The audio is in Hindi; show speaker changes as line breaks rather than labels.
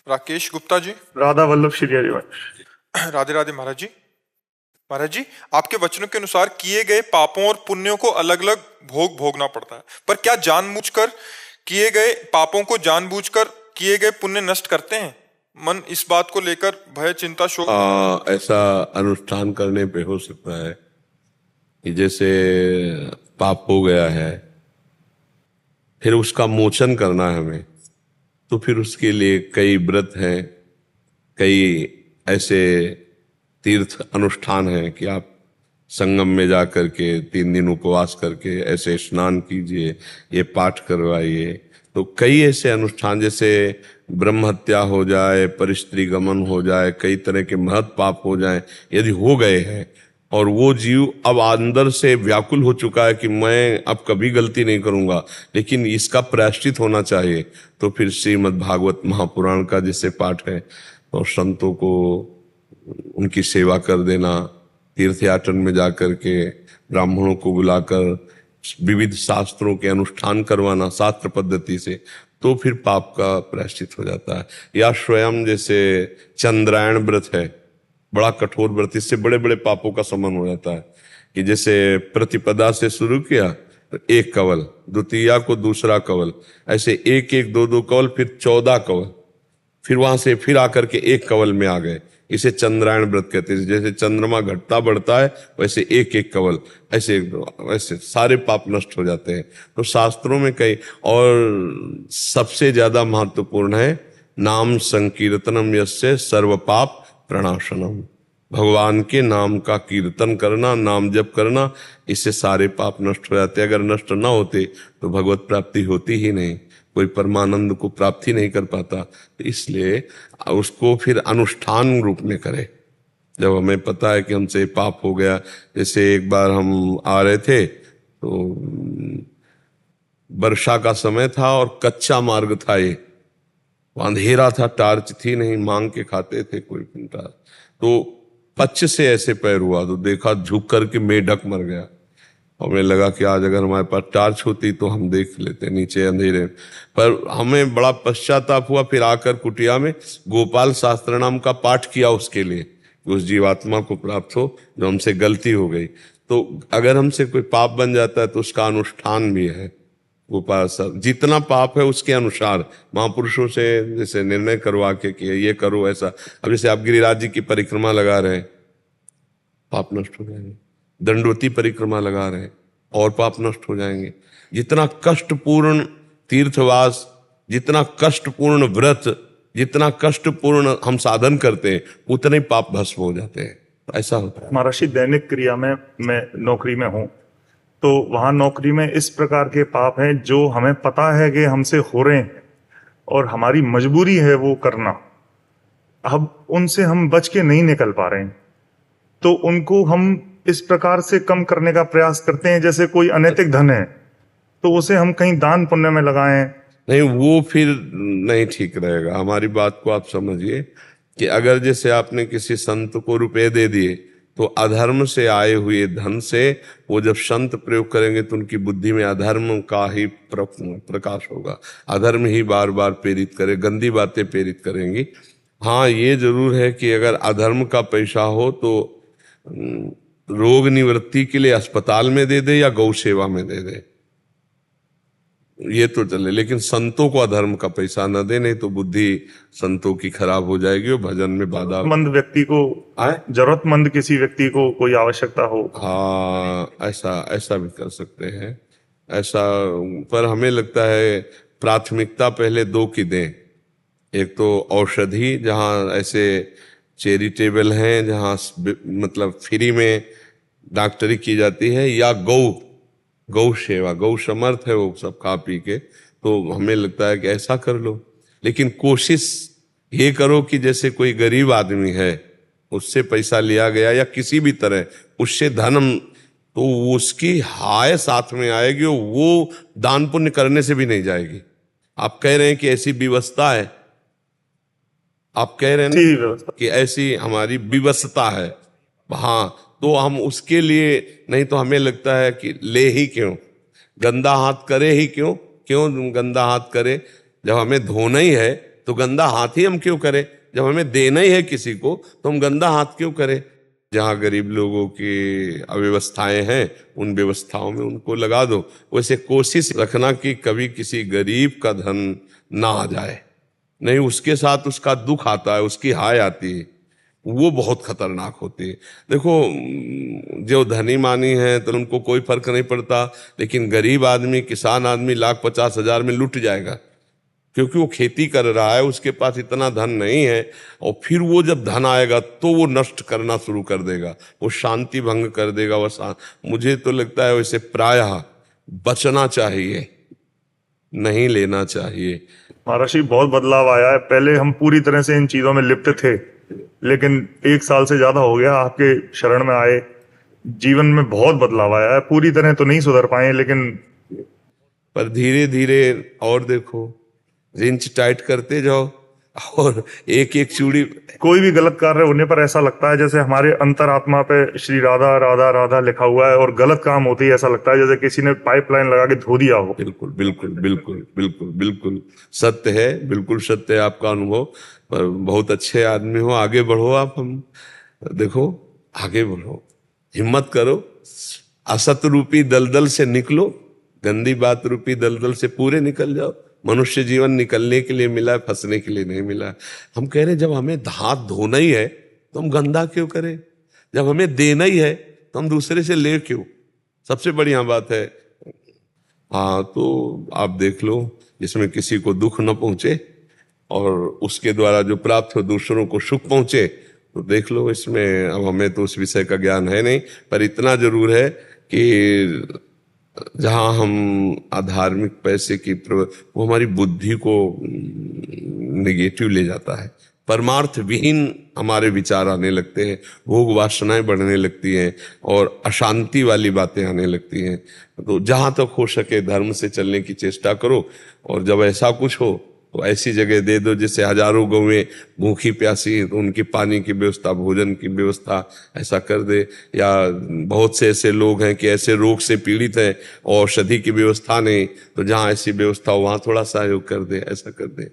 राकेश गुप्ता जी।
राधा वल्लभ श्री हरिवंश।
राधे राधे महाराज जी। महाराज जी, आपके वचनों के अनुसार किए गए पापों और पुण्यों को अलग अलग भोगना पड़ता है, पर क्या जानबूझकर किए गए पापों को जानबूझकर किए गए पुण्य नष्ट करते हैं? मन इस बात को लेकर भय, चिंता, शोक।
ऐसा अनुष्ठान करने पे हो सकता है कि जैसे पाप हो गया है, फिर उसका मोचन करना है हमें, तो फिर उसके लिए कई व्रत हैं, कई ऐसे तीर्थ अनुष्ठान हैं कि आप संगम में जा करके 3 दिन उपवास करके ऐसे स्नान कीजिए, ये पाठ करवाइए। तो कई ऐसे अनुष्ठान, जैसे ब्रह्म हत्या हो जाए, परिस्त्री गमन हो जाए, कई तरह के महत् पाप हो जाए, यदि हो गए हैं और वो जीव अब अंदर से व्याकुल हो चुका है कि मैं अब कभी गलती नहीं करूंगा, लेकिन इसका प्रायश्चित होना चाहिए, तो फिर श्रीमद् भागवत महापुराण का जैसे पाठ है और संतों को उनकी सेवा कर देना, तीर्थ याटन में जाकर के ब्राह्मणों को बुलाकर विविध शास्त्रों के अनुष्ठान करवाना शास्त्र पद्धति से, तो फिर पाप का प्रायश्चित हो जाता है। या स्वयं जैसे चंद्रायण व्रत है, बड़ा कठोर व्रत, इससे बड़े बड़े पापों का शमन हो जाता है। कि जैसे प्रतिपदा से शुरू किया तो 1 कवल, द्वितीया को दूसरा कवल, ऐसे 1-1, 2-2 कवल, फिर 14 कवल, फिर वहां से फिर आकर के 1 कवल में आ गए। इसे चंद्रायण व्रत कहते हैं। जैसे चंद्रमा घटता बढ़ता है वैसे 1-1 कवल, ऐसे सारे पाप नष्ट हो जाते हैं। तो शास्त्रों में कई, और सबसे ज्यादा महत्वपूर्ण है नाम संकीर्तनम यस्य सर्व पाप प्रणाशनम। भगवान के नाम का कीर्तन करना, नाम जप करना, इससे सारे पाप नष्ट हो जाते। अगर नष्ट ना होते तो भगवत प्राप्ति होती ही नहीं, कोई परमानंद को प्राप्ति नहीं कर पाता। तो इसलिए उसको फिर अनुष्ठान रूप में करे। जब हमें पता है कि हमसे पाप हो गया, जैसे एक बार हम आ रहे थे तो वर्षा का समय था और कच्चा मार्ग था, ये अंधेरा था, टार्च थी नहीं, मांग के खाते थे कोई टार्च, तो पच्च से ऐसे पैर हुआ तो देखा झुक करके मेढक मर गया। हमें लगा कि आज अगर हमारे पास टार्च होती तो हम देख लेते नीचे अंधेरे, पर हमें बड़ा पश्चाताप हुआ। फिर आकर कुटिया में गोपाल शास्त्र नाम का पाठ किया उसके लिए, उस जीवात्मा को प्राप्त हो जो हमसे गलती हो गई। तो अगर हमसे कोई पाप बन जाता है तो उसका अनुष्ठान भी है। गोपाल साहब जितना पाप है उसके अनुसार महापुरुषों से जैसे निर्णय करवा के कि ये करो ऐसा। अब जैसे आप गिरिराज जी की परिक्रमा लगा रहे हैं, पाप नष्ट हो जाएंगे। दंडवती परिक्रमा लगा रहे हैं और पाप नष्ट हो जाएंगे। जितना कष्टपूर्ण तीर्थवास, जितना कष्टपूर्ण व्रत, जितना कष्टपूर्ण हम साधन करते हैं, उतने पाप भस्म हो जाते हैं। ऐसा होता है।
महर्षि, दैनिक क्रिया में मैं नौकरी में हूँ, तो वहां नौकरी में इस प्रकार के पाप हैं जो हमें पता है कि हमसे हो रहे हैं और हमारी मजबूरी है वो करना। अब उनसे हम बच के नहीं निकल पा रहे हैं, तो उनको हम इस प्रकार से कम करने का प्रयास करते हैं जैसे कोई अनैतिक धन है तो उसे हम कहीं दान पुण्य में लगाएं।
नहीं, वो फिर नहीं ठीक रहेगा। हमारी बात को आप समझिए कि अगर जैसे आपने किसी संत को रुपए दे दिए तो अधर्म से आए हुए धन से वो जब संत प्रयोग करेंगे तो उनकी बुद्धि में अधर्म का ही प्रकाश होगा। अधर्म ही बार बार प्रेरित करे, गंदी बातें प्रेरित करेंगी। हाँ, ये जरूर है कि अगर अधर्म का पैसा हो तो रोग निवृत्ति के लिए अस्पताल में दे दे या गौ सेवा में दे दे, ये तो चले, लेकिन संतों को अधर्म का पैसा न दे, नहीं तो बुद्धि संतों की खराब हो जाएगी और भजन में बाधा।
मंद व्यक्ति को, जरूरतमंद किसी व्यक्ति को कोई आवश्यकता हो,
हाँ, ऐसा भी कर सकते हैं। ऐसा, पर हमें लगता है प्राथमिकता पहले 2 की दें। एक तो औषधि, जहाँ ऐसे चैरिटेबल हैं, जहाँ मतलब फ्री में डॉक्टरी की जाती है, या गौ सेवा, गौ समर्थ है वो सब खा पी के, तो हमें लगता है कि ऐसा कर लो। लेकिन कोशिश ये करो कि जैसे कोई गरीब आदमी है, उससे पैसा लिया गया या किसी भी तरह उससे धन, तो उसकी हाय साथ में आएगी, वो दान पुण्य करने से भी नहीं जाएगी। आप कह रहे हैं कि ऐसी व्यवस्था है, आप कह रहे हैं कि ऐसी हमारी व्यवस्था है, हाँ, तो हम उसके लिए नहीं, तो हमें लगता है कि ले ही क्यों, गंदा हाथ करे ही क्यों गंदा हाथ करे, जब हमें धोना ही है तो गंदा हाथ ही हम क्यों करें? जब हमें देना ही है किसी को तो हम गंदा हाथ क्यों करें? जहाँ गरीब लोगों की अव्यवस्थाएं हैं उन व्यवस्थाओं में उनको लगा दो। वैसे कोशिश रखना कि कभी किसी गरीब का धन ना आ जाए, नहीं उसके साथ उसका दुख आता है, उसकी हाय आती है, वो बहुत खतरनाक होती है। देखो जो धनी मानी है तो उनको कोई फर्क नहीं पड़ता, लेकिन गरीब आदमी, किसान आदमी 1,50,000 में लुट जाएगा, क्योंकि वो खेती कर रहा है, उसके पास इतना धन नहीं है, और फिर वो जब धन आएगा तो वो नष्ट करना शुरू कर देगा, वो शांति भंग कर देगा। मुझे तो लगता है वैसे प्रायः बचना चाहिए, नहीं लेना चाहिए।
महाराज जी बहुत बदलाव आया है। पहले हम पूरी तरह से इन चीजों में लिप्त थे, लेकिन 1 साल से ज्यादा हो गया आपके शरण में आए, जीवन में बहुत बदलाव आया है। पूरी तरह तो नहीं सुधर पाए, लेकिन
पर धीरे धीरे, और देखो रिंच टाइट करते जाओ और एक एक चूड़ी।
कोई भी गलत कार्य होने पर ऐसा लगता है जैसे हमारे अंतरात्मा पे श्री राधा राधा राधा लिखा हुआ है, और गलत काम होते ही ऐसा लगता है जैसे किसी ने पाइपलाइन लगा के धो दिया हो।
बिल्कुल बिल्कुल बिल्कुल बिल्कुल बिल्कुल सत्य है, बिल्कुल सत्य है आपका अनुभव। पर बहुत अच्छे आदमी हो, आगे बढ़ो आप। हम देखो आगे बढ़ो, हिम्मत करो, असत रूपी दलदल से निकलो, गंदी बात रूपी दलदल से पूरे निकल जाओ। मनुष्य जीवन निकलने के लिए मिला है, फंसने के लिए नहीं मिला है। हम कह रहे हैं जब हमें हाथ धोना ही है तो हम गंदा क्यों करें? जब हमें देना ही है तो हम दूसरे से ले क्यों? सबसे बढ़िया बात है। हाँ, तो आप देख लो जिसमें किसी को दुख न पहुंचे और उसके द्वारा जो प्राप्त हो दूसरों को सुख पहुंचे, तो देख लो इसमें। अब हमें तो उस विषय का ज्ञान है नहीं, पर इतना जरूर है कि जहां हम अधार्मिक पैसे की वो हमारी बुद्धि को नेगेटिव ले जाता है, परमार्थ विहीन हमारे विचार आने लगते हैं, भोग वासनाएं बढ़ने लगती हैं और अशांति वाली बातें आने लगती हैं। तो जहां तक हो सके धर्म से चलने की चेष्टा करो, और जब ऐसा कुछ हो तो ऐसी जगह दे दो जैसे हजारों गौएं भूखी प्यासी, तो उनकी पानी की व्यवस्था, भोजन की व्यवस्था ऐसा कर दे। या बहुत से ऐसे लोग हैं कि ऐसे रोग से पीड़ित हैं, औषधि की व्यवस्था नहीं, तो जहां ऐसी व्यवस्था हो वहां थोड़ा सहयोग कर दे, ऐसा कर दे।